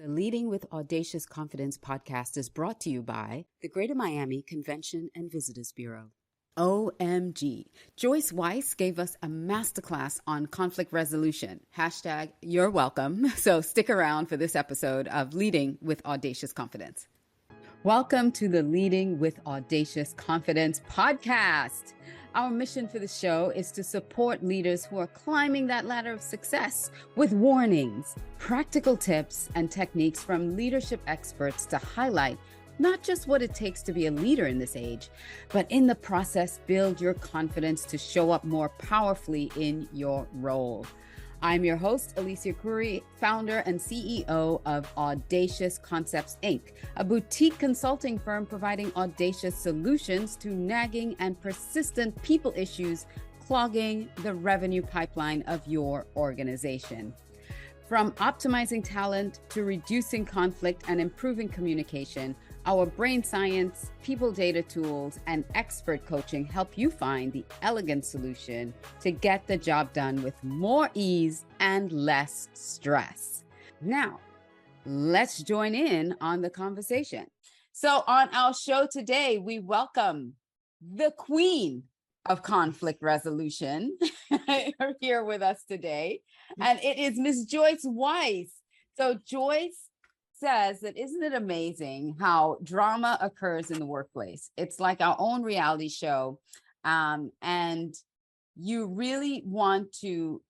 The Leading with Audacious Confidence podcast is brought to you by the Greater Miami Convention and Visitors Bureau. OMG. Joyce Weiss gave us a masterclass on conflict resolution. Hashtag you're welcome. So stick around for this episode of Leading with Audacious Confidence. Welcome to the Leading with Audacious Confidence podcast. Our mission for the show is to support leaders who are climbing that ladder of success with warnings, practical tips, and techniques from leadership experts to highlight not just what it takes to be a leader in this age, but in the process, build your confidence to show up more powerfully in your role. I'm your host, Alicia Couri, founder and CEO of Audacious Concepts, Inc., a boutique consulting firm providing audacious solutions to nagging and persistent people issues clogging the revenue pipeline of your organization. From optimizing talent to reducing conflict and improving communication, our brain science, people data tools, and expert coaching help you find the elegant solution to get the job done with more ease and less stress. Now, let's join in on the conversation. So on our show today, we welcome the queen of conflict resolution here with us today, and it is Miss Joyce Weiss. So Joyce says that, isn't it amazing how drama occurs in the workplace? It's like our own reality show, and you really want to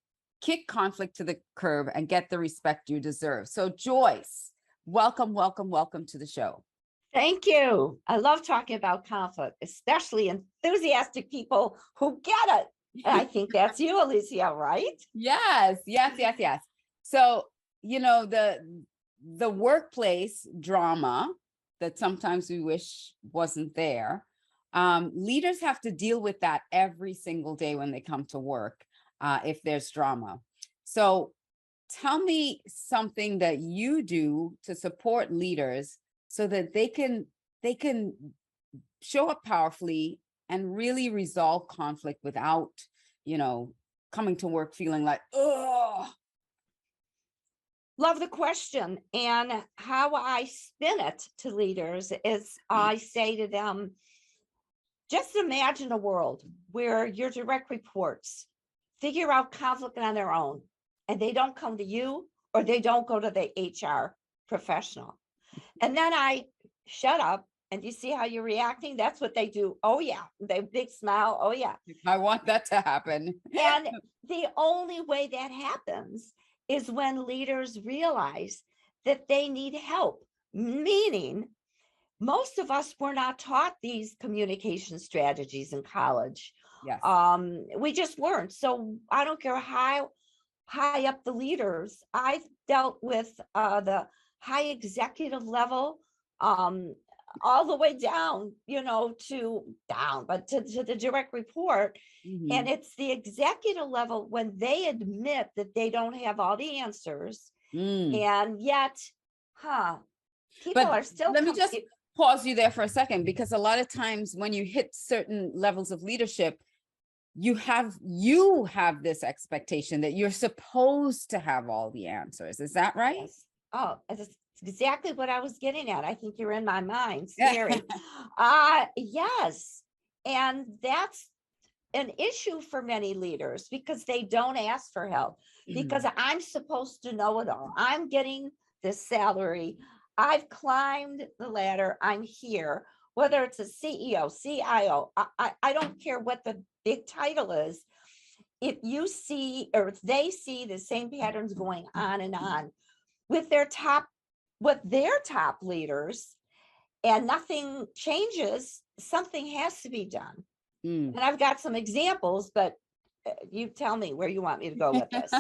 kick conflict to the curb and get the respect you deserve. So Joyce, welcome to the show. Thank you. I love talking about conflict, especially enthusiastic people who get it. And I think that's you, Alicia, right? Yes. So, the workplace drama that sometimes we wish wasn't there, leaders have to deal with that every single day when they come to work, if there's drama. So tell me something that you do to support leaders so that they can show up powerfully and really resolve conflict without, coming to work feeling like, oh. Love the question. And how I spin it to leaders is I say to them, just imagine a world where your direct reports figure out conflict on their own, and they don't come to you or they don't go to the HR professional. And then I shut up, and you see how you're reacting? That's what they do. Oh yeah, they big smile. Oh yeah. I want that to happen. And the only way that happens is when leaders realize that they need help, meaning most of us were not taught these communication strategies in college. Yes. We just weren't. So I don't care how high up the leaders. I've dealt with the high executive level, all the way down, to the direct report. Mm-hmm. And it's the executive level when they admit that they don't have all the answers. And yet, people are still. Let me just pause you there for a second, because a lot of times when you hit certain levels of leadership, you have this expectation that you're supposed to have all the answers. Is that right? Yes. Oh, that's exactly what I was getting at. I think you're in my mind, Scary. Yes. And that's an issue for many leaders because they don't ask for help, because I'm supposed to know it all. I'm getting this salary. I've climbed the ladder. I'm here, whether it's a CEO, CIO, I don't care what the big title is. If you see, or if they see the same patterns going on and on with their top leaders, and nothing changes, something has to be done. And I've got some examples, but you tell me where you want me to go with this.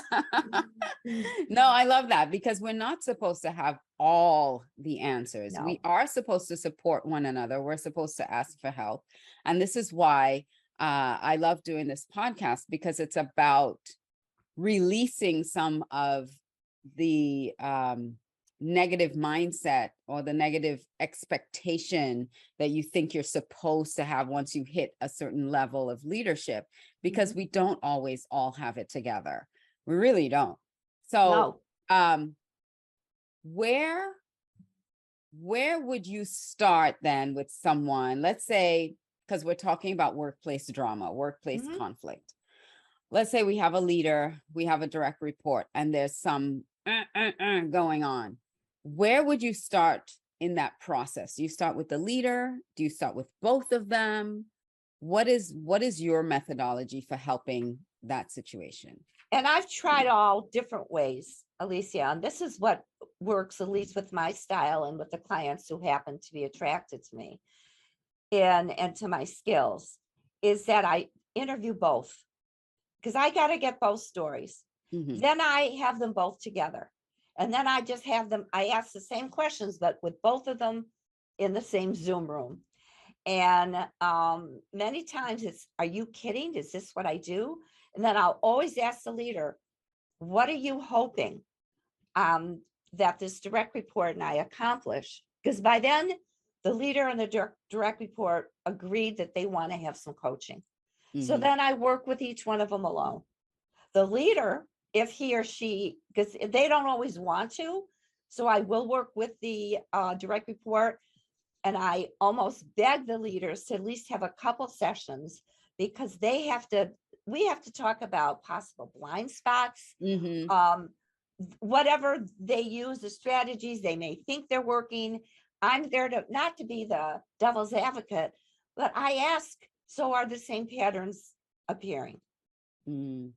No, I love that, because we're not supposed to have all the answers. No. We are supposed to support one another. We're supposed to ask for help. And this is why I love doing this podcast, because it's about releasing some of the negative mindset or the negative expectation that you think you're supposed to have once you hit a certain level of leadership, because we don't always all have it together. We really don't. So, where would you start then with someone? Let's say, because we're talking about workplace drama, workplace Mhm. conflict. Let's say we have a leader, we have a direct report, and there's some going on. Where would you start in that process? Do you start with the leader? Do you start with both of them? What is your methodology for helping that situation? And I've tried all different ways, Alicia, and this is what works, at least with my style and with the clients who happen to be attracted to me and to my skills, is that I interview both, because I got to get both stories. Mhm. Then I have them both together. And then I just have them, I ask the same questions, but with both of them in the same Zoom room. And many times it's, are you kidding? Is this what I do? And then I'll always ask the leader, what are you hoping that this direct report and I accomplish? Because by then, the leader and the direct report agreed that they want to have some coaching. So Mhm. then I work with each one of them alone. The leader, if he or she, because they don't always want to, so I will work with the direct report, and I almost beg the leaders to at least have a couple sessions, because we have to talk about possible blind spots, Mhm. whatever they use, the strategies they may think they're working. I'm there to not to be the devil's advocate, but I ask, so are the same patterns appearing? Mm.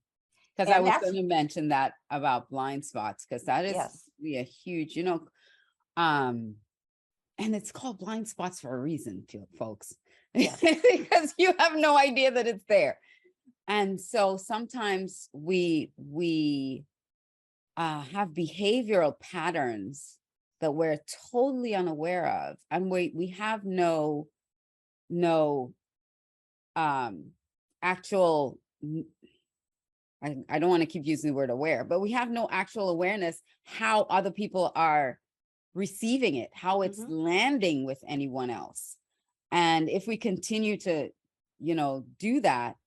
Because I And was that's, going to mention that about blind spots, because that is yes, really a huge, and it's called blind spots for a reason, folks, yes. because you have no idea that it's there. And so sometimes we have behavioral patterns that we're totally unaware of, and we have no actual, I don't want to keep using the word aware, but we have no actual awareness how other people are receiving it, how it's Mhm. landing with anyone else. And if we continue to, do that,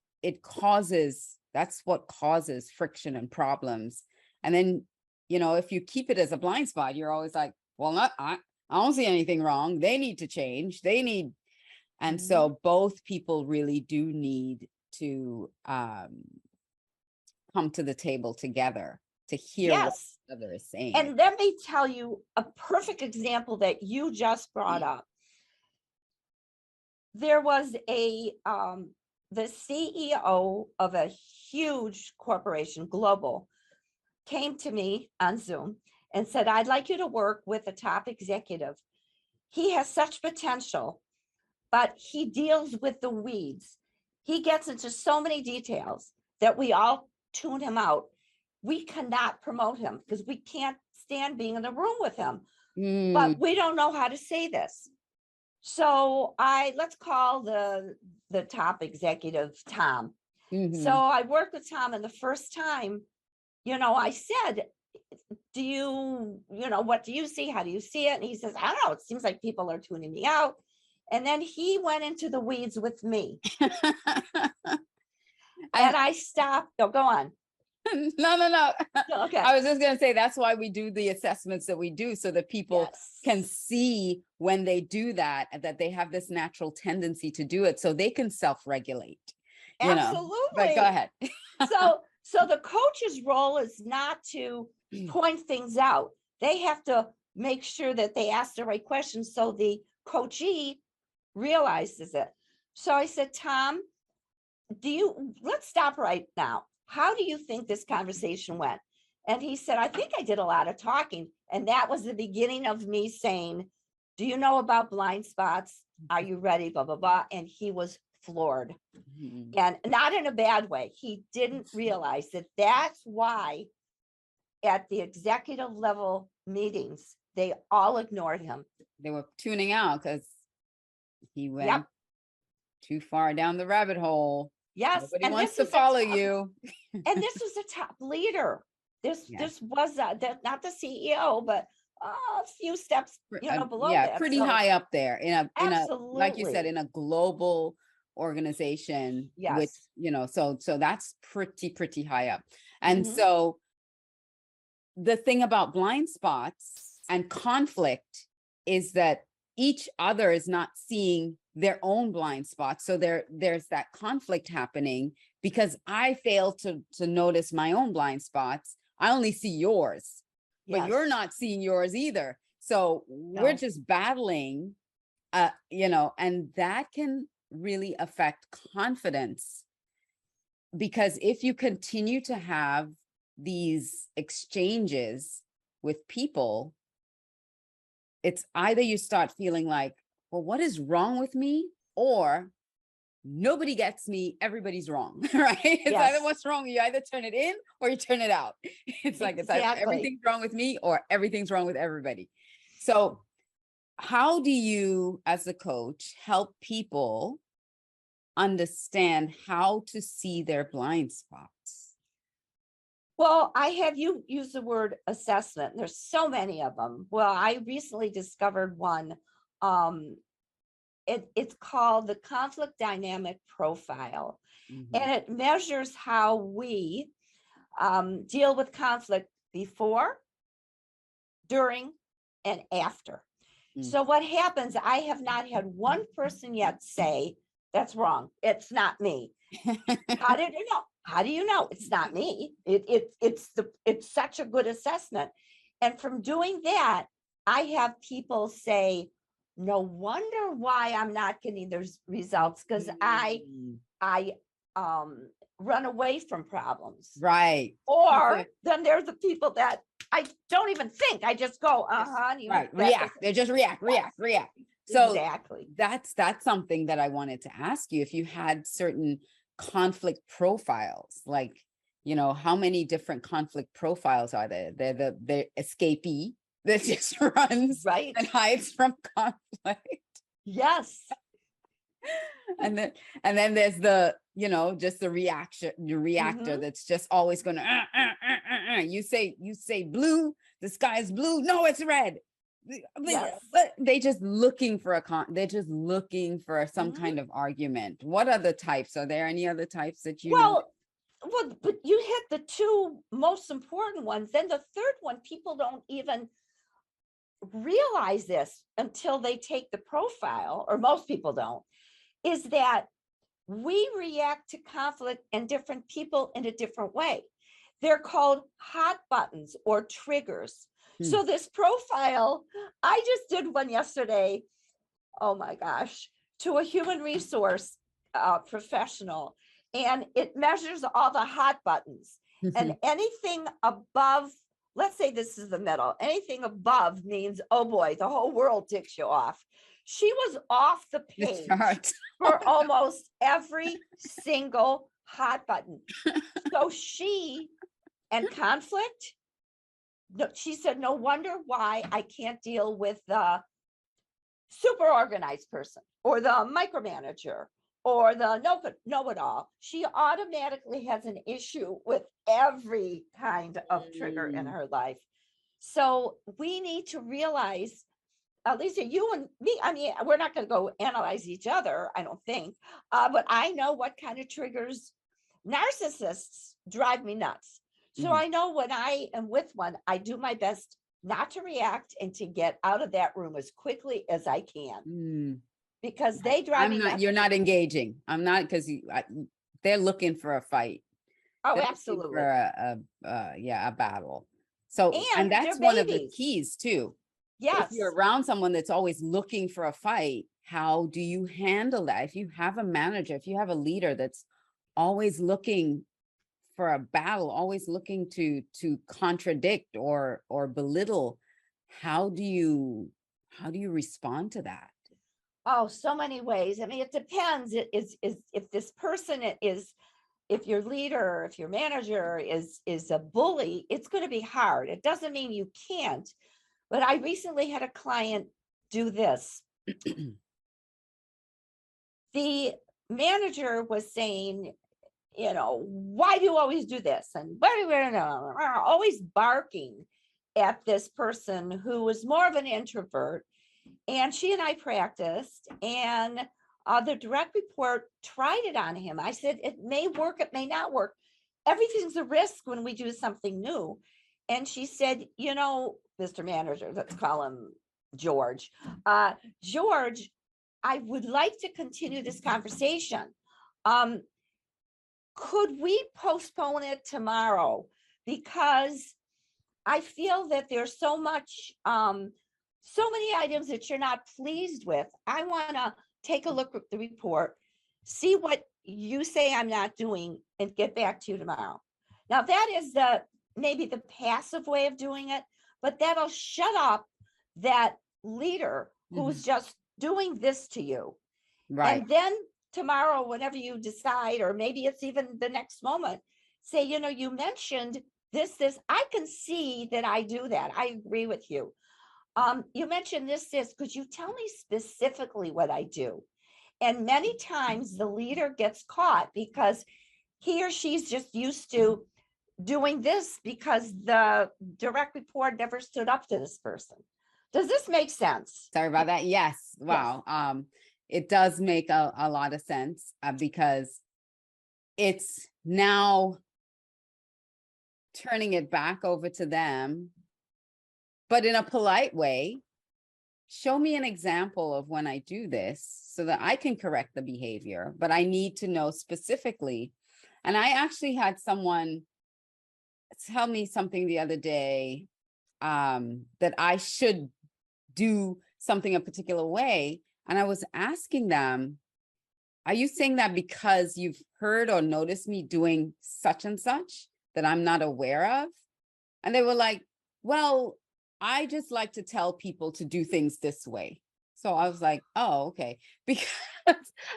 that's what causes friction and problems. And then, if you keep it as a blind spot, you're always like, well, I don't see anything wrong. They need to change. And Mhm. so both people really do need to come to the table together to hear what Yes. the other is saying. And let me tell you a perfect example that you just brought up. There was the CEO of a huge corporation, global, came to me on Zoom and said, I'd like you to work with a top executive. He has such potential, but he deals with the weeds. He gets into so many details that we all tune him out. We cannot promote him because we can't stand being in the room with him, Mm, but we don't know how to say this. So let's call the top executive Tom. So mhm. I worked with Tom, and the first time, I said, what do you see? How do you see it? And he says, I don't know. It seems like people are tuning me out. And then he went into the weeds with me, And and I stopped. Oh, go on. no. Okay. I was just going to say that's why we do the assessments that we do, so that people can Yes. see when they do that they have this natural tendency to do it, so they can self-regulate, But go Absolutely. ahead. So the coach's role is not to point things out. They have to make sure that they ask the right questions so the coachee realizes it. So I said, Tom, let's stop right now. How do you think this conversation went? And he said, I think I did a lot of talking. And that was the beginning of me saying, do you know about blind spots? Are you ready? Blah, blah, blah. And he was floored, Mhm. and not in a bad way. He didn't realize that that's why at the executive level meetings, they all ignored him. They were tuning out because he went Yep. too far down the rabbit hole. Yes. Nobody And wants this to is a follow top, you. and this was a top leader. This Yeah. this was not the CEO, but a few steps, below that. Pretty So high up there in a like you said, absolutely. in a global organization, which Yes. so that's pretty high up. And Hmm. so the thing about blind spots And conflict is that each other is not seeing their own blind spots. So there's that conflict happening because I fail to notice my own blind spots. I only see yours, but you're Yes. not seeing yours either. So we're No. just battling, and that can really affect confidence. Because if you continue to have these exchanges with people, it's either you start feeling like, well, what is wrong with me? Or nobody gets me, everybody's wrong, right? It's either Yes. what's wrong, you either turn it in or you turn it out. It's like, it's either Exactly. everything's wrong with me or everything's wrong with everybody. So how do you, as a coach, help people understand how to see their blind spots? Well, I have you use the word assessment. There's so many of them. Well, I recently discovered one. It's called the conflict dynamic profile, and it measures how we deal with conflict before, during, and after. So what happens, I have not had one person yet say, that's wrong, it's not me. How did you know? How do you know it's not me? It's such a good assessment. And from doing that, I have people say, no wonder why I'm not getting those results, because I run away from problems. Right. Or then there's the people that I don't even think. I just go, Right. React. They just react. So exactly. that's something that I wanted to ask you. If you had certain conflict profiles, like, how many different conflict profiles are there? They're the escapee that just runs Right. and hides from conflict. Yes. And then there's the, just the reactor that's just always going to, you say blue, the sky is blue. No, it's red. Yes. But they're just looking for some kind of argument. What other types? Are there any other types that you know? Well, but you hit the two most important ones. Then the third one, people don't even realize this until they take the profile, or most people don't, is that we react to conflict and different people in a different way. They're called hot buttons or triggers. So this profile, I just did one yesterday, oh my gosh, to a human resource professional, and it measures all the hot buttons. And anything above, let's say this is the middle, anything above means, oh boy, the whole world ticks you off. She was off the page for almost every single hot button. So she, and conflict, she said, no wonder why I can't deal with the super organized person or the micromanager or the know-it-all. She automatically has an issue with every kind of trigger in her life. So we need to realize, Alicia, you and me, I mean, we're not going to go analyze each other, I don't think, but I know what kind of triggers. Narcissists drive me nuts. So I know when I am with one, I do my best not to react and to get out of that room as quickly as I can, because they drive me nuts. You're not engaging. I'm not, because they're looking for a fight. Oh, They're absolutely. for a battle. So, and that's they're one of the babies. keys too. Yes. If you're around someone that's always looking for a fight, how do you handle that? If you have a manager, if you have a leader that's always looking for a battle, always looking to contradict or belittle, how do you respond to that? Oh, so many ways. I mean, it depends. It is if this person is, if your leader, if your manager is a bully, it's going to be hard. It doesn't mean you can't. But I recently had a client do this. The manager was saying, why do you always do this? And always barking at this person who was more of an introvert. And she and I practiced, and the direct report tried it on him. I said, it may work, it may not work. Everything's a risk when we do something new. And she said, Mr. Manager, let's call him George. George, I would like to continue this conversation. Could we postpone it tomorrow? Because I feel that there's so many items that you're not pleased with. I want to take a look at the report, see what you say I'm not doing, and get back to you tomorrow. Now that is maybe the passive way of doing it, but that'll shut up that leader who's just doing this to you. Right. And then tomorrow, whenever you decide, or maybe it's even the next moment, say, you mentioned this, I can see that I do that. I agree with you. You mentioned this, could you tell me specifically what I do? And many times the leader gets caught because he or she's just used to doing this because the direct report never stood up to this person. Does this make sense? Sorry about that. Yes. Wow. Yes. It does make a lot of sense because it's now turning it back over to them, but in a polite way. Show me an example of when I do this so that I can correct the behavior, but I need to know specifically. And I actually had someone tell me something the other day that I should do something a particular way. And I was asking them, are you saying that because you've heard or noticed me doing such and such that I'm not aware of? And they were like, well, I just like to tell people to do things this way. So I was like, oh, okay. Because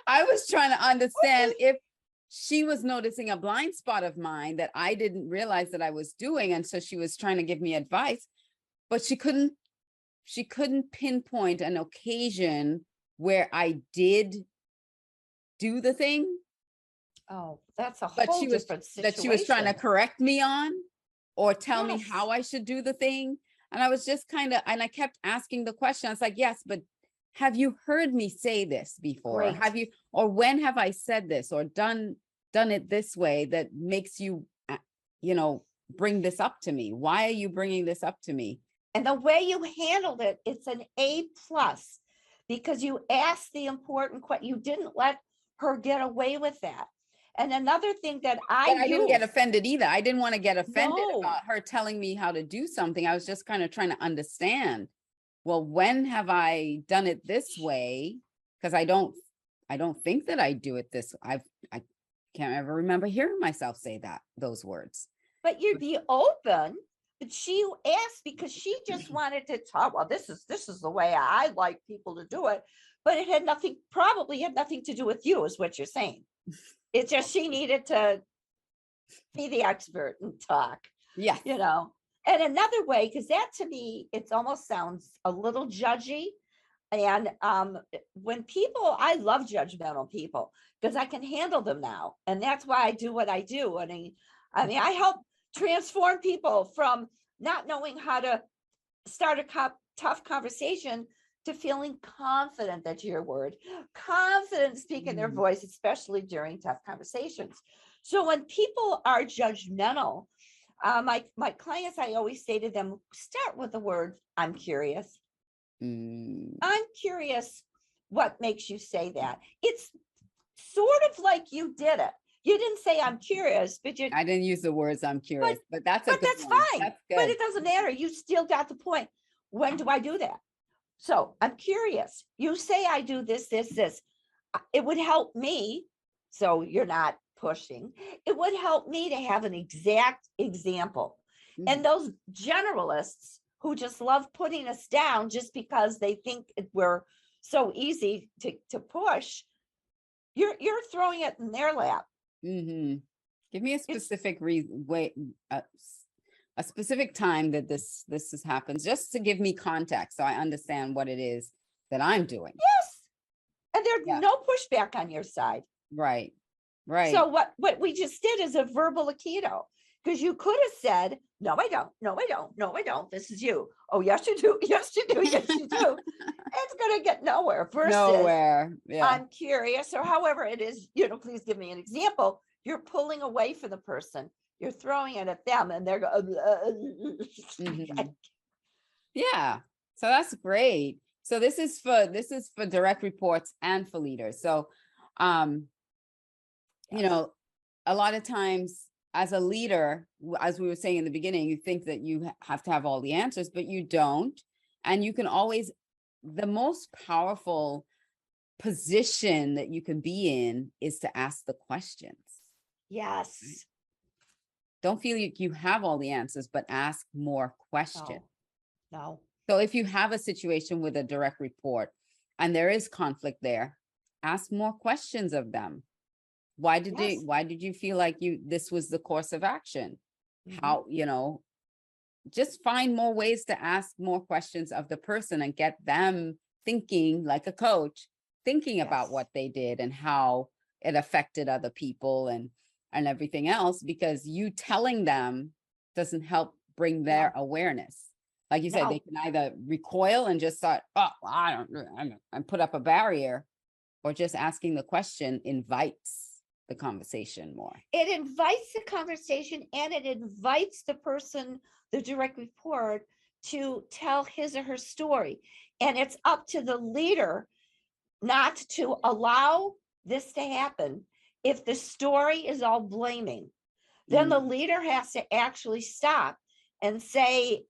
I was trying to understand if she was noticing a blind spot of mine that I didn't realize that I was doing. And so she was trying to give me advice, but she couldn't pinpoint an occasion where I did do the thing. Oh, that's a whole different situation. That she was trying to correct me on or tell me how I should do the thing. And I was just and I kept asking the question. I was like, yes, but have you heard me say this before? Great. Have you, or when have I said this or done it this way that makes you, bring this up to me? Why are you bringing this up to me? And the way you handled it, it's an A+, because you asked the important question. You didn't let her get away with that. And another thing that I didn't get offended either. I didn't want to get offended about her telling me how to do something. I was just kind of trying to understand, well, when have I done it this way? Because I don't think that I do it this. I can't ever remember hearing myself say those words. But you'd be open. But she asked because she just wanted to talk. Well, this is the way I like people to do it. But it probably had nothing to do with you, is what you're saying. It's just she needed to be the expert and talk. Yeah. And another way, because that to me, it almost sounds a little judgy. And when I love judgmental people because I can handle them now. And that's why I do what I do. I mean, I help transform people from not knowing how to start a tough conversation to feeling confident, that's your word, confident speaking their voice, especially during tough conversations. So when people are judgmental, my clients, I always say to them, start with the word, I'm curious. I'm curious what makes you say that. It's sort of like you did it. You didn't say I'm curious, but I didn't use the words I'm curious, but that's fine. That's good. But it doesn't matter. You still got the point. When do I do that? So I'm curious. You say I do this. It would help me. So you're not pushing. It would help me to have an exact example. And those generalists who just love putting us down just because they think we're so easy to push, you're throwing it in their lap. Give me a specific a specific time that this happens, just to give me context so I understand what it is that I'm doing. Yes. And there's no pushback on your side. Right. So what we just did is a verbal aikido, because you could have said, no, I don't. No, I don't. No, I don't. This is you. Oh, yes, you do. Yes, you do. Yes, you do. It's going to get nowhere. nowhere versus Nowhere. Yeah. I'm curious, or however it is, please give me an example. You're pulling away from the person, you're throwing it at them, and they're going, Mhm. Yeah. So that's great. So this is for direct reports and for leaders. So um you know, a lot of times as a leader, as we were saying in the beginning, you think that you have to have all the answers, but you don't. And you can always, the most powerful position that you can be in is to ask the questions. yes. Don't feel like you have all the answers, but ask more questions. No. So if you have a situation with a direct report and there is conflict there, ask more questions of them. Why did you feel like this was the course of action? How, just find more ways to ask more questions of the person and get them thinking like a coach, thinking about what they did and how it affected other people and everything else, because you telling them doesn't help bring their awareness. Like you said, they can either recoil and just thought, oh, I don't, and put up a barrier, or just asking the question invites the conversation more. It invites the conversation, and it invites the person, the direct report, to tell his or her story. And it's up to the leader not to allow this to happen. If the story is all blaming, then the leader has to actually stop and say,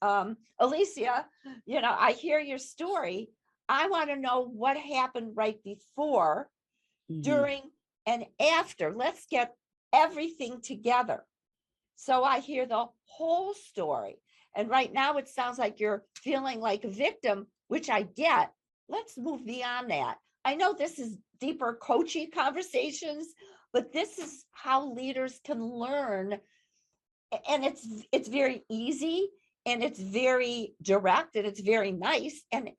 Alicia, I hear your story. I want to know what happened right before, during, and after. Let's get everything together. So I hear the whole story. And right now it sounds like you're feeling like a victim, which I get. Let's move beyond that. I know this is deeper coaching conversations, but this is how leaders can learn. And it's very easy, and it's very direct, and it's very nice, and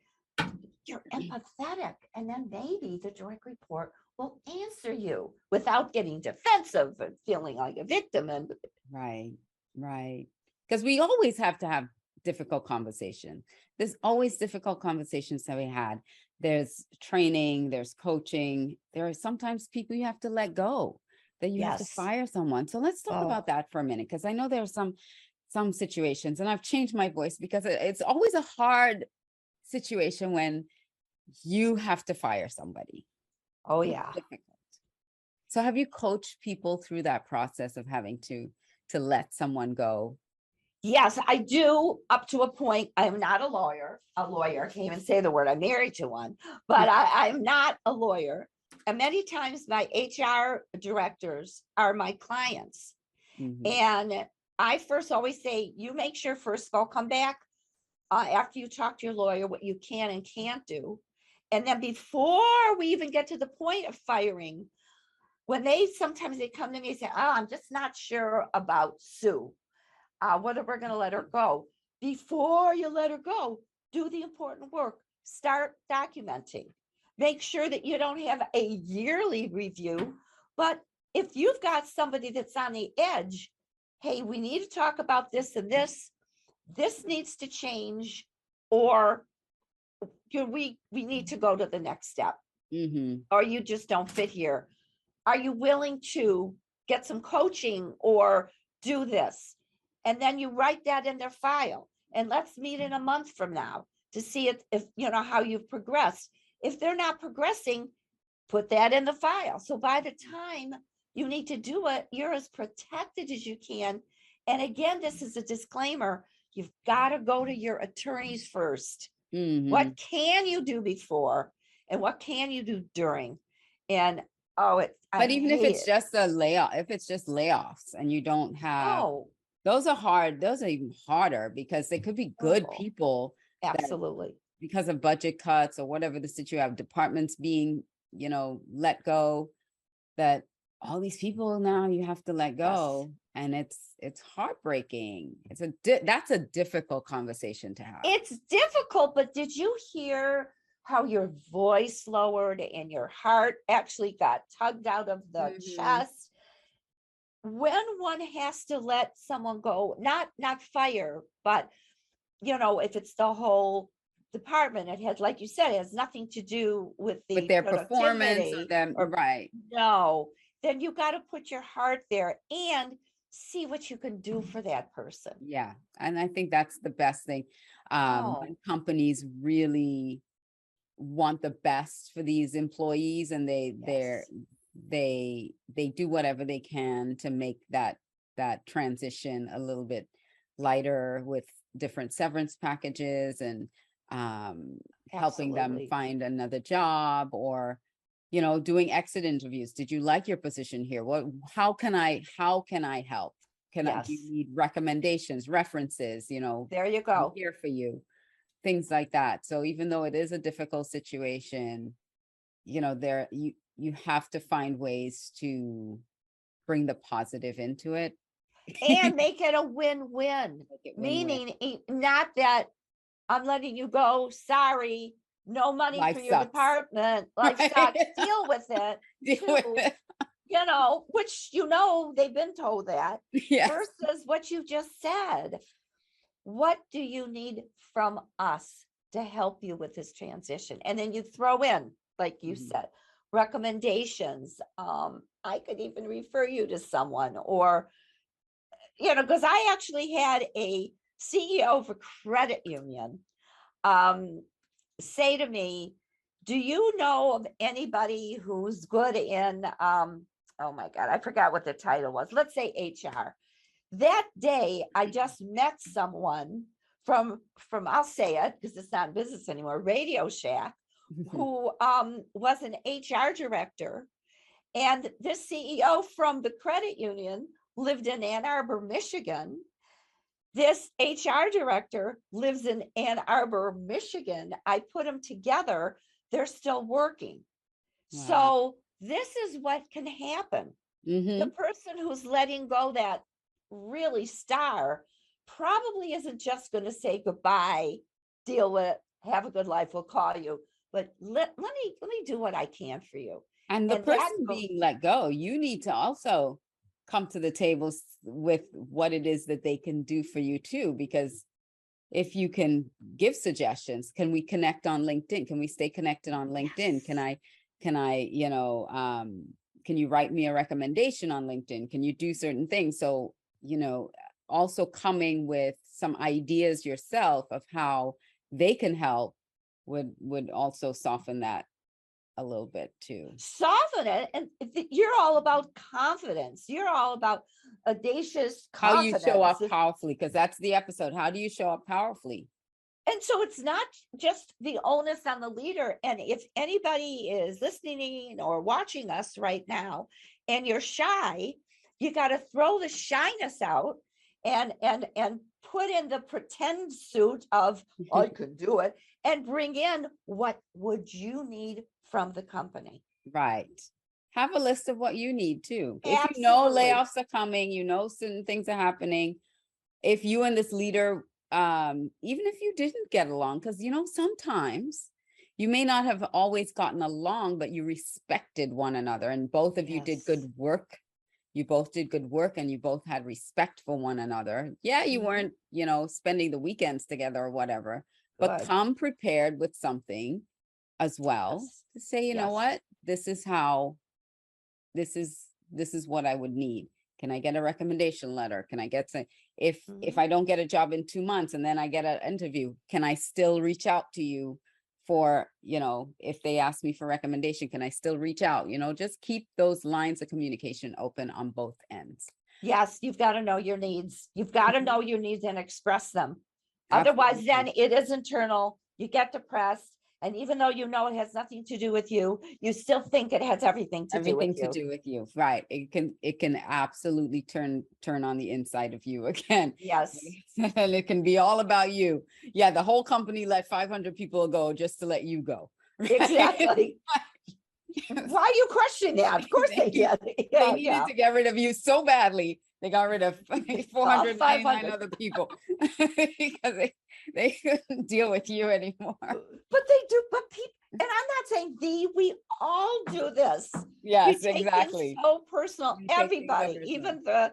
you're empathetic. And then maybe the direct report will answer you without getting defensive and feeling like a victim. And right. Because we always have to have difficult conversation. There's always difficult conversations that we had. There's training, there's coaching. There are sometimes people you have to let go, that you have to fire someone. So let's talk about that for a minute, because I know there are some situations, and I've changed my voice because it's always a hard situation when you have to fire somebody. Oh yeah. Difficult. So have you coached people through that process of having to let someone go? Yes, I do, up to a point. I'm not a lawyer. Can't even say the word. I'm married to one, but I'm not a lawyer. And many times my HR directors are my clients. And I first always say, you make sure first of all, come back after you talk to your lawyer, what you can and can't do. And then before we even get to the point of firing, when sometimes they come to me and say, oh, I'm just not sure about Sue. Whether we're going to let her go. Before you let her go, do the important work. Start documenting. Make sure that you don't have a yearly review, but if you've got somebody that's on the edge, hey, we need to talk about this and this. This needs to change, or we need to go to the next step, or you just don't fit here. Are you willing to get some coaching or do this? And then you write that in their file, and let's meet in a month from now to see if how you've progressed. If they're not progressing, put that in the file. So by the time you need to do it, you're as protected as you can. And again, this is a disclaimer. You've got to go to your attorneys first. What can you do before, and what can you do during? And but even if it's just a layoff, if it's just layoffs and you don't have, those are hard. Those are even harder, because they could be good people. Absolutely. Because of budget cuts or whatever the situation, you have departments being, let go, that all these people now you have to let go. And it's heartbreaking. That's a difficult conversation to have. It's difficult, but did you hear how your voice lowered and your heart actually got tugged out of the chest? When one has to let someone go, not fire, but if it's the whole department. It has, like you said, it has nothing to do with with the their performance or productivity them, or right? no, then you got to put your heart there and see what you can do for that person. Yeah, and I think that's the best thing. Oh, When companies really want the best for these employees, and yes, they do whatever they can to make that transition a little bit lighter with different severance packages, and helping them absolutely. find another job, or doing exit interviews. Did you like your position here? How can I help? Do you Yes, need recommendations, references? there you I'm go. here for you, things like that. So even though it is a difficult situation, there you have to find ways to bring the positive into it. And Make make it a win-win, it win-win. meaning not that I'm letting you go, sorry, no money for Life your sucks. department, life Right? sucks, deal with it, Deal with to, it. which they've been told that, Yes. versus what you just said. What do you need from us to help you with this transition? And then you throw in, like you Mhm. said, recommendations. I could even refer you to someone, or because I actually had a CEO of a credit union say to me, do you know of anybody who's good in oh my God, I forgot what the title was. Let's say HR. That day, I just met someone from I'll say it because it's not in business anymore, Radio Shack, who was an HR director. And this CEO from the credit union lived in Ann Arbor, Michigan. This HR director lives in Ann Arbor, Michigan. I put them together. They're still working. Wow. So this is what can happen. The Hmm. person who's letting go that really star probably isn't just going to say goodbye, deal with it, have a good life, we'll call you. But let me do what I can for you. And the And that person goes, being let go, you need to also come to the table with what it is that they can do for you too, because if you can give suggestions, can we connect on LinkedIn? Can we stay connected on LinkedIn? yes, Can you write me a recommendation on LinkedIn? Can you do certain things? So, also coming with some ideas yourself of how they can help would also soften that a little bit too. soften it. And you're all about confidence. You're all about audacious How you show confidence. up powerfully, because that's the episode. How do you show up powerfully? And so it's not just the onus on the leader. And if anybody is listening or watching us right now and you're shy, you got to throw the shyness out and put in the pretend suit of I can do it, and bring in what would you need from the company. Right. Have a list of what you need too. If you know Absolutely. layoffs are coming, certain things are happening. If you and this leader, even if you didn't get along, because sometimes you may not have always gotten along, but you respected one another, and both of you did Yes. good work. You both did good work, and you both had respect for one another. Yeah, you Mhm. weren't, spending the weekends together or whatever, but Good. come prepared with something as well Yes. to say, you know Yes. what, this is how this is what I would need. Can I get a recommendation letter? Can I get some, if Mhm. I don't get a job in 2 months and then I get an interview, can I still reach out to you for, if they ask me for recommendation, can I still reach out? Just keep those lines of communication open on both ends. Yes, you've got to know your needs. You've got to Mhm. know your needs and express them. Otherwise, then Absolutely. it is internal. You get depressed. And even though you know it has nothing to do with you, you still think it has everything to do with Everything to you. do with you, right? It can absolutely turn on the inside of you again. Yes, And it can be all about you. Yeah, the whole company let 500 people go just to let you go, right? exactly. Yes. Why are you questioning that? Of course they They, did. they Yeah, needed yeah. to get rid of you so badly. They got rid of 499 500. other people because they couldn't deal with you anymore. But they do, but people, and I'm not saying we all do this. You Yes, take things exactly. so personal. You take things so Everybody, personal. even the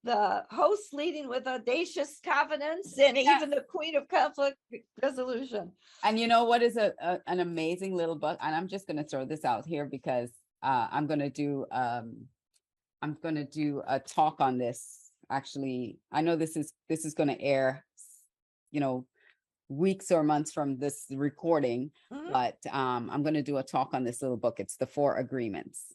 the host leading with audacious confidence, and even the queen of conflict resolution. And you know what is an amazing little book? And I'm just going to throw this out here because I'm going to do a talk on this. Actually, I know this is going to air, weeks or months from this recording, but I'm going to do a talk on this little book. It's The 4 Agreements.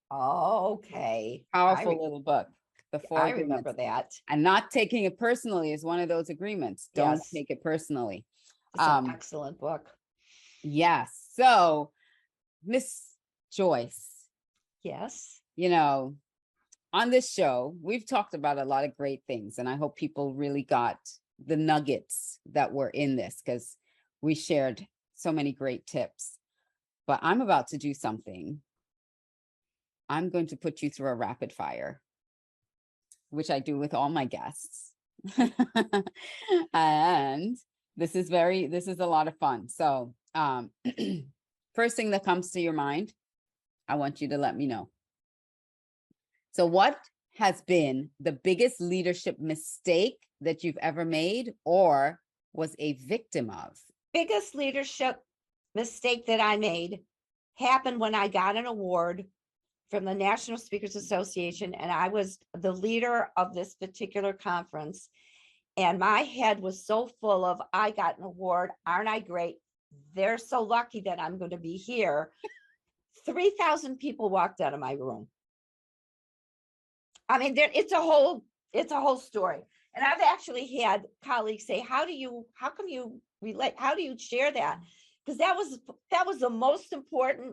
Oh, okay. Powerful little book. The 4 I Agreements. remember that. And not taking it personally is one of those agreements. Don't take it personally. It's an excellent book. Yes. So, Miss Joyce. Yes. On this show, we've talked about a lot of great things, and I hope people really got the nuggets that were in this, because we shared so many great tips. But I'm about to do something. I'm going to put you through a rapid fire, which I do with all my guests. And this is a lot of fun. So first thing that comes to your mind, I want you to let me know. So what has been the biggest leadership mistake that you've ever made or was a victim of? Biggest leadership mistake that I made happened when I got an award from the National Speakers Association, and I was the leader of this particular conference. And my head was so full of, I got an award. Aren't I great? They're so lucky that I'm going to be here. 3,000 people walked out of my room. I mean, it's a whole story. And I've actually had colleagues say, how come you relate? How do you share that? Because that was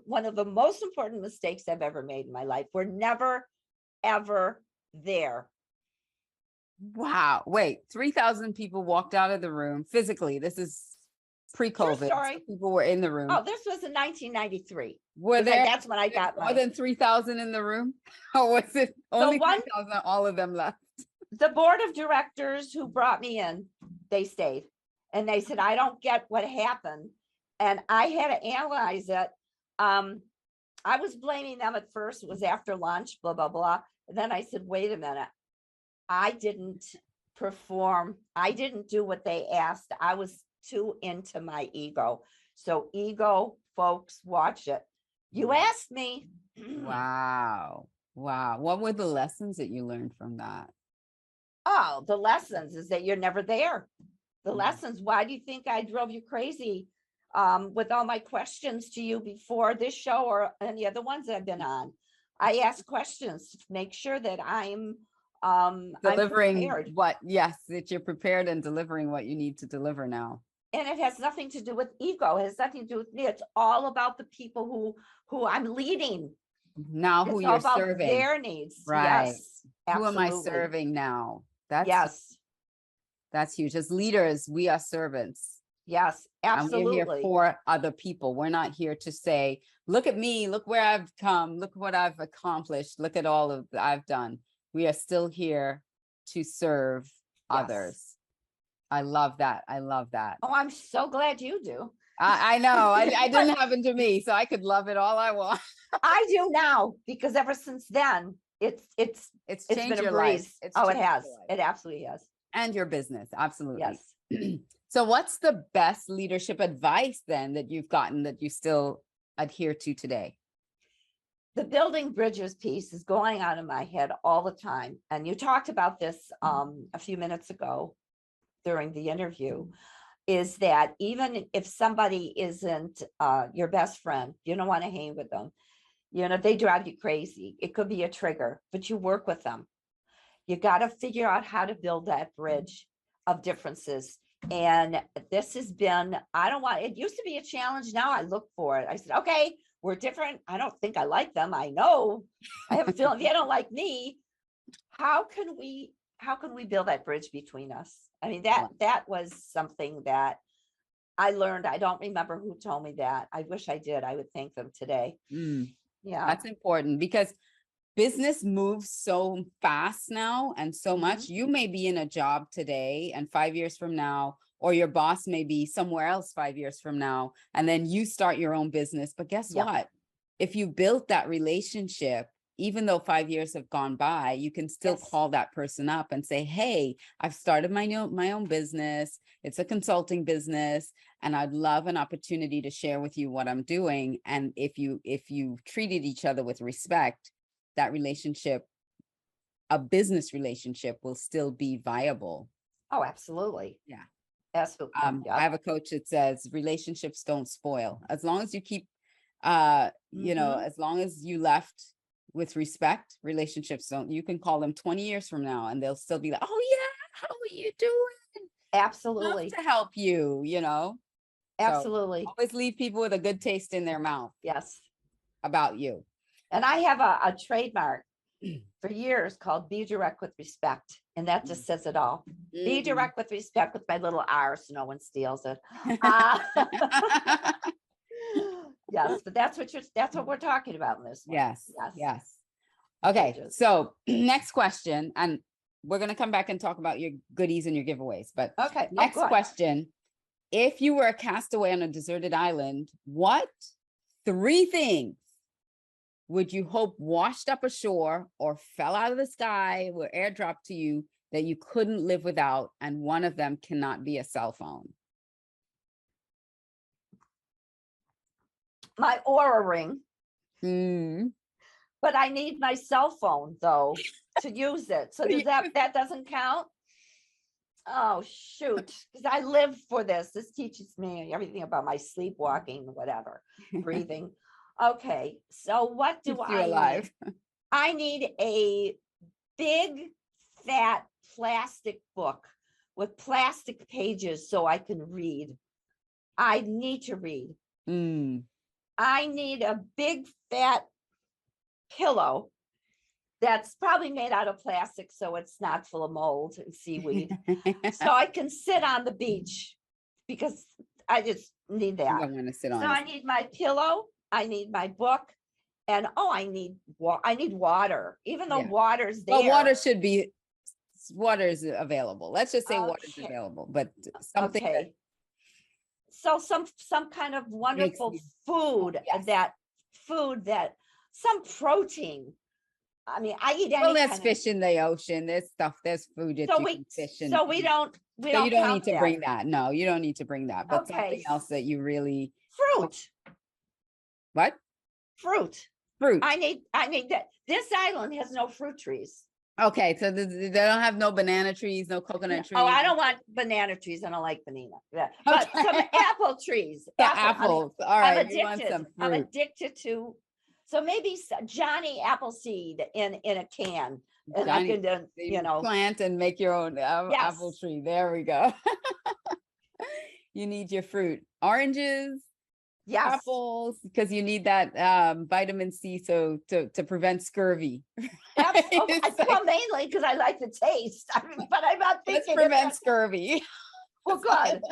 one of the most important mistakes I've ever made in my life. We're never, ever there. Wow. Wait, 3,000 people walked out of the room physically. This is pre-COVID. So people were in the room. Oh, this was in 1993. That's when I got more than 3,000 in the room? Or was it only 3,000, all of them left? The board of directors who brought me in, they stayed. And they said, I don't get what happened. And I had to analyze it. I was blaming them at first. It was after lunch, blah, blah, blah. And then I said, wait a minute. I didn't perform. I didn't do what they asked. I was too into my ego. So ego, folks, watch it. You asked me. Wow. What were the lessons that you learned from that? Oh, the lessons is that you're never there. The lessons, why do you think I drove you crazy with all my questions to you before this show or any other ones that I've been on? I ask questions to make sure that I'm delivering that you're prepared and delivering what you need to deliver now. And it has nothing to do with ego. It has nothing to do with me. It's all about the people who I'm leading. Now who you're serving. Their needs. Right. Yes, absolutely. Who am I serving now? That's huge. As leaders, we are servants. Yes, absolutely. And we're here for other people. We're not here to say, look at me, look where I've come, look what I've accomplished, look at all of I've done. We are still here to serve others. I love that. Oh, I'm so glad you do. I know. I didn't happen to me, so I could love it all I want. I do now, because ever since then, it's changed been a your breeze. Life. It has. It absolutely has. And your business, absolutely. Yes. So what's the best leadership advice then that you've gotten that you still adhere to today? The building bridges piece is going on in my head all the time. And you talked about this a few minutes ago during the interview, is that even if somebody isn't your best friend, you don't want to hang with them. They drive you crazy. It could be a trigger, but you work with them. You got to figure out how to build that bridge of differences. And this has been, it used to be a challenge. Now I look for it. I said, okay, we're different. I don't think I like them. I know. I have a feeling they don't like me. How can we build that bridge between us? I mean, that was something that I learned. I don't remember who told me that. I wish I did. I would thank them today. Yeah. That's important, because business moves so fast now and so much. You may be in a job today and 5 years from now, or your boss may be somewhere else 5 years from now, and then you start your own business. But guess what? If you built that relationship even though 5 years have gone by, you can still Yes. call that person up and say, hey, I've started my own business. It's a consulting business, and I'd love an opportunity to share with you what I'm doing. And if you treated each other with respect, that relationship, a business relationship, will still be viable. Oh, absolutely. Yeah. Absolutely. I Yeah. have a coach that says relationships don't spoil. As long as you keep, as long as you left with respect, relationships don't. You can call them 20 years from now and they'll still be like, oh yeah, how are you doing? Love Absolutely. to help you, So Absolutely. always leave people with a good taste in their mouth Yes. about you. And I have a trademark for years called Be Direct with Respect. And that just says it all. Be Mhm. direct with respect with my little R so no one steals it. Uh, yes, but that's what we're talking about in this one. Yes. Yes. Yes. Okay. Pages. So next question, and we're going to come back and talk about your goodies and your giveaways, but Okay. next question. If you were a castaway on a deserted island, what 3 things would you hope washed up ashore or fell out of the sky, were airdropped to you, that you couldn't live without? And one of them cannot be a cell phone. My Aura ring, Mm. but I need my cell phone though to use it. So does that doesn't count? Oh shoot, because I live for this. This teaches me everything about my sleepwalking, whatever, breathing. Okay, so what do Keeps you I alive. need? I need a big, fat plastic book with plastic pages so I can read. I need to read. Mm. I need a big, fat pillow that's probably made out of plastic so it's not full of mold and seaweed. So I can sit on the beach because I just need You that. don't want to sit on So it. I need my pillow, I need my book, and I need water. Even though Yeah. water's there. Well, water is available. Let's just say water is Okay. available, but something Okay. So some kind of wonderful you- food yes. that some protein. I mean, I eat any Well, there's kind of. fish in the ocean. There's stuff. There's food that So you we can fish in. so we don't So you don't need count to that. bring that. No, you don't need to bring that. But Okay. something else that you really Fruit. what? Fruit. Fruit. I need that. This island has no fruit trees. Okay, so they don't have no banana trees, no coconut trees. Oh, I don't want banana trees. I don't like banana. Yeah. But Okay. some apple trees. The apples. All right, I'm you want addicted. some I'm fruit. addicted to. So maybe Johnny Appleseed in a can, and Johnny, I can plant and make your own apple tree. There we go. You need your fruit. Oranges, Yes. apples, because you need that vitamin C to prevent scurvy. Well, mainly because I like the taste. I mean, but I'm not Let's thinking. prevent scurvy. Well, good.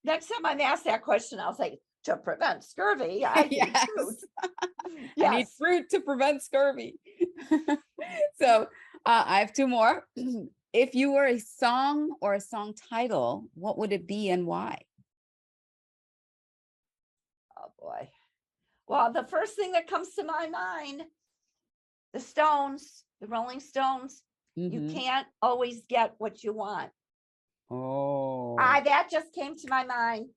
Next time I'm asked that question, I'll say, to prevent scurvy, I need Yes. fruit. I need fruit to prevent scurvy. So I have 2 more. If you were a song or a song title, what would it be and why? Oh boy. Well, the first thing that comes to my mind, the Stones, the Rolling Stones. You can't always get what you want. Oh. That just came to my mind.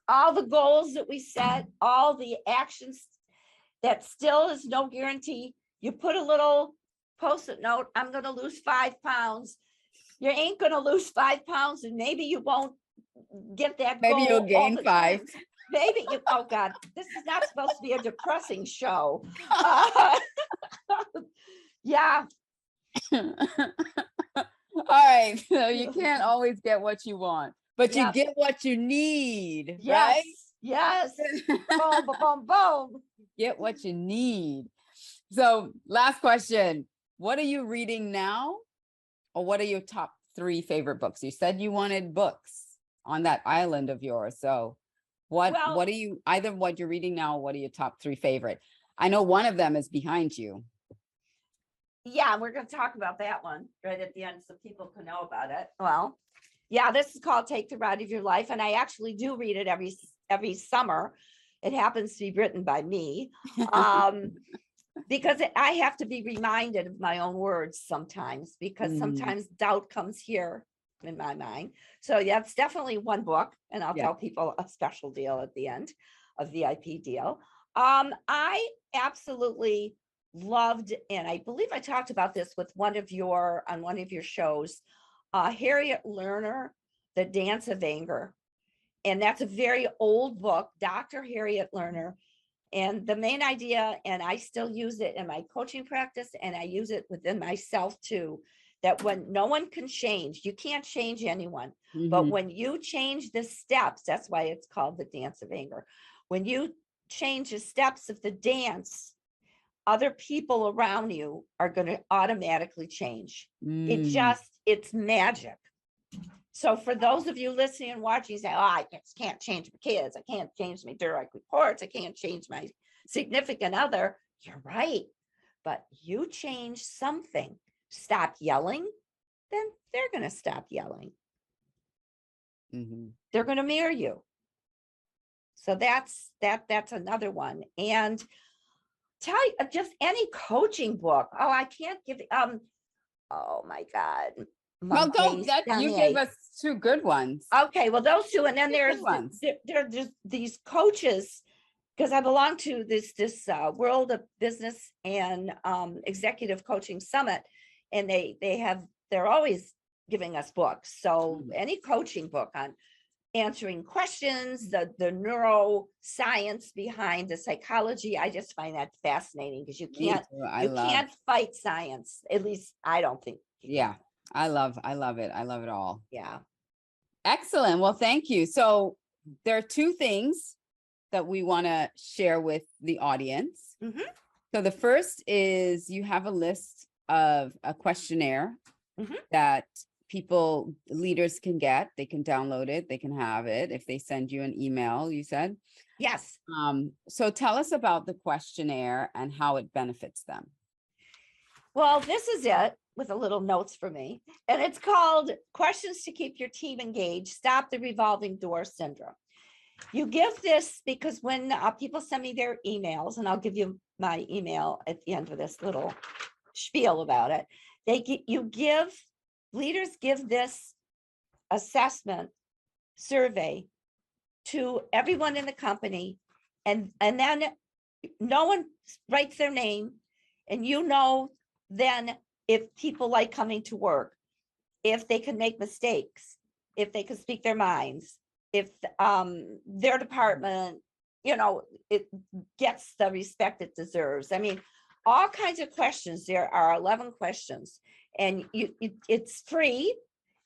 All the goals that we set, all the actions, that still is no guarantee. You put a little post-it note, I'm going to lose 5 pounds. You ain't going to lose 5 pounds, and maybe you won't get that goal. Maybe you'll gain 5. Maybe you, oh God, this is not supposed to be a depressing show. Yeah. All right. So you can't always get what you want, but you Yep. get what you need, Yes. right? Yes. Boom, boom, boom, boom. Get what you need. So last question. What are you reading now? Or what are your top 3 favorite books? You said you wanted books on that island of yours. So what are you, either what you're reading now, or what are your top 3 favorite? I know one of them is behind you. Yeah, we're going to talk about that one right at the end so people can know about it. Well, yeah, this is called Take the Ride of Your Life. And I actually do read it every summer It happens to be written by me. Because I have to be reminded of my own words sometimes, because sometimes doubt comes here in my mind. So yeah, it's definitely one book, and I'll tell people a special deal at the end, a VIP deal. I absolutely loved, and I believe I talked about this with one of your shows, Harriet Lerner, The Dance of Anger. And that's a very old book, Dr. Harriet Lerner. And the main idea, and I still use it in my coaching practice, and I use it within myself too, that when no one can change, you can't change anyone. But when you change the steps, that's why it's called the dance of anger. When you change the steps of the dance, other people around you are going to automatically change. It's magic. So for those of you listening and watching, say, oh, I just can't change my kids. I can't change my direct reports. I can't change my significant other. You're right. But you change something. Stop yelling, then they're going to stop yelling. They're going to mirror you. So that's another one. And tell you, just any coaching book. Oh, I can't give, oh my God. Well, you gave us two good ones. Okay, well, those two, and then there's these coaches, because I belong to this World of Business and Executive Coaching Summit, and they're always giving us books. So any coaching book on answering questions, the neuroscience behind the psychology, I just find that fascinating, because you can't fight science. At least I don't think. I love it. I love it all. Yeah. Excellent. Well, thank you. So there are two things that we want to share with the audience. So the first is you have a list of a questionnaire that leaders can get. They can download it. They can have it if they send you an email, you said? Yes. So tell us about the questionnaire and how it benefits them. Well, this is it, with a little notes for me. And it's called Questions to Keep Your Team Engaged, Stop the Revolving Door Syndrome. You give this because when people send me their emails, and I'll give you my email at the end of this little spiel about it, leaders give this assessment survey to everyone in the company, and then no one writes their name, and then if people like coming to work, if they can make mistakes, if they can speak their minds, if their department, it gets the respect it deserves. I mean, all kinds of questions. There are 11 questions, and it's free,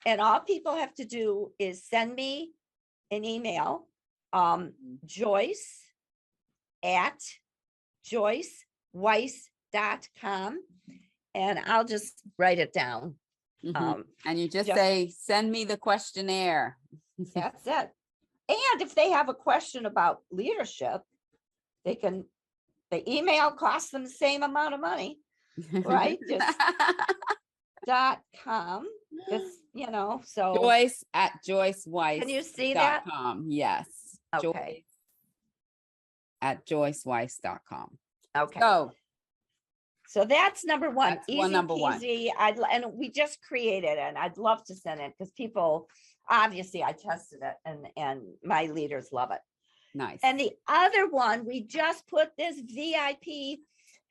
and all people have to do is send me an email, Joyce at joyceweiss.com. And I'll just write it down. And you just say, send me the questionnaire. That's it. And if they have a question about leadership, the email costs them the same amount of money, right? Just .com. Just, so Joyce at joyceweiss.com. Can you see that? Yes. Okay. Joyce at joyceweiss.com. Okay. So that's number one. That's number one. And we just created it, and I'd love to send it, because people, obviously I tested it, and my leaders love it. Nice. And the other one, we just put this VIP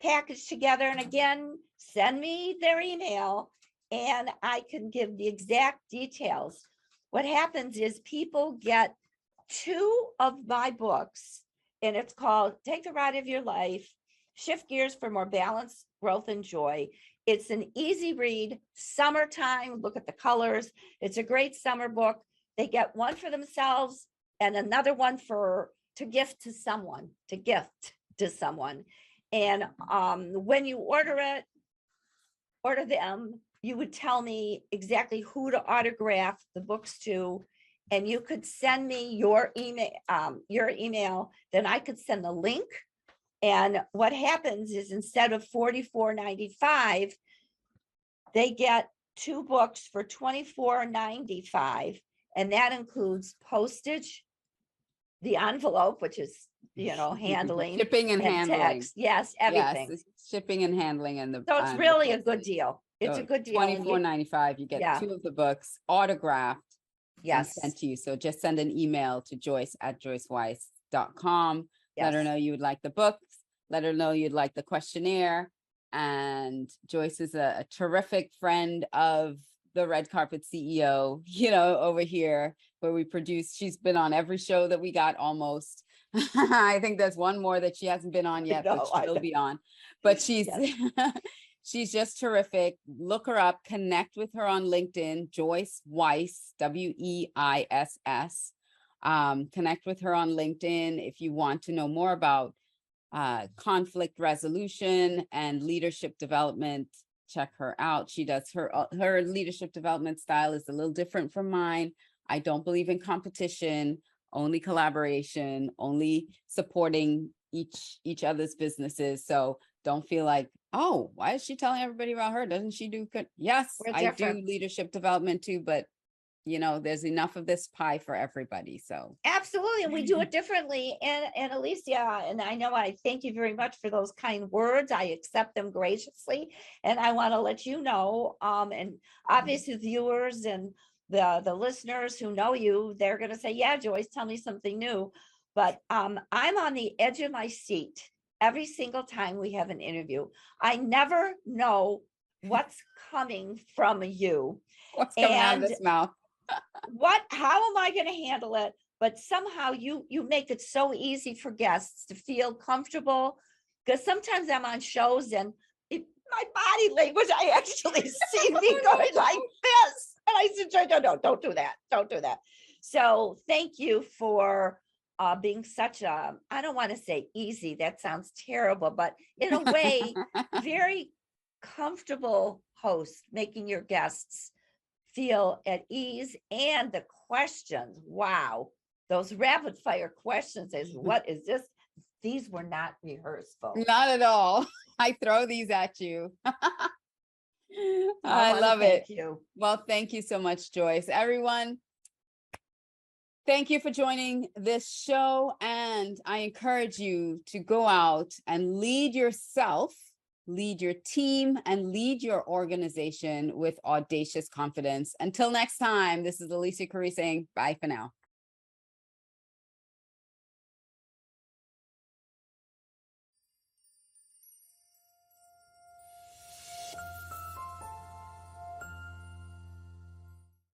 package together, and again, send me their email and I can give the exact details. What happens is people get 2 of my books, and it's called Take the Ride of Your Life, Shift Gears for More Balance, Growth, and Joy. It's an easy read, summertime, look at the colors. It's a great summer book. They get one for themselves and another one to gift to someone. And when you order them, you would tell me exactly who to autograph the books to, and you could send me your email, then I could send the link. And what happens is, instead of $44.95, they get 2 books for $24.95, and that includes postage, the envelope, which is handling shipping and handling. text. Yes, everything. Yes, shipping and handling, and So it's really a good deal. It's a good deal. $24.95. You get 2 of the books autographed and Yes. sent to you. So just send an email to joyce@joyceweiss.com. Let her Yes. know you would like the books. Let her know you'd like the questionnaire. And Joyce is a terrific friend of the Red Carpet CEO, over here where we produce. She's been on every show that we got almost. I think there's one more that she hasn't been on yet, but she'll be on. But she's Yes. she's just terrific. Look her up, connect with her on LinkedIn, Joyce Weiss, Weiss. Connect with her on LinkedIn if you want to know more about conflict resolution and leadership development. Check her out. She does her leadership development style is a little different from mine. I don't believe in competition, only collaboration, only supporting each other's businesses. So don't feel like, oh, why is she telling everybody about her? Doesn't she do good? Yes, I do leadership development too, but there's enough of this pie for everybody. So absolutely. And we do it differently. And Alicia, and I know I thank you very much for those kind words. I accept them graciously. And I want to let you know, and obviously viewers and the listeners who know you, they're going to say, yeah, Joyce, tell me something new. But I'm on the edge of my seat every single time we have an interview. I never know what's coming from you. What's coming out of this mouth? How am I going to handle it? But somehow you make it so easy for guests to feel comfortable, because sometimes I'm on shows and my body language, I actually see me going like this. And I said, no, don't do that. Don't do that. So thank you for being such a, I don't want to say easy, that sounds terrible, but in a way, very comfortable host, making your guests feel at ease. And the questions, wow, those rapid fire questions is, what is this? These were not rehearsed, folks. Not at all. I throw these at you. I love it. Thank you. Well, thank you so much, Joyce. Everyone, thank you for joining this show. And I encourage you to go out and lead yourself, lead your team, and lead your organization with audacious confidence. Until next time, this is Alicia Couri saying bye for now.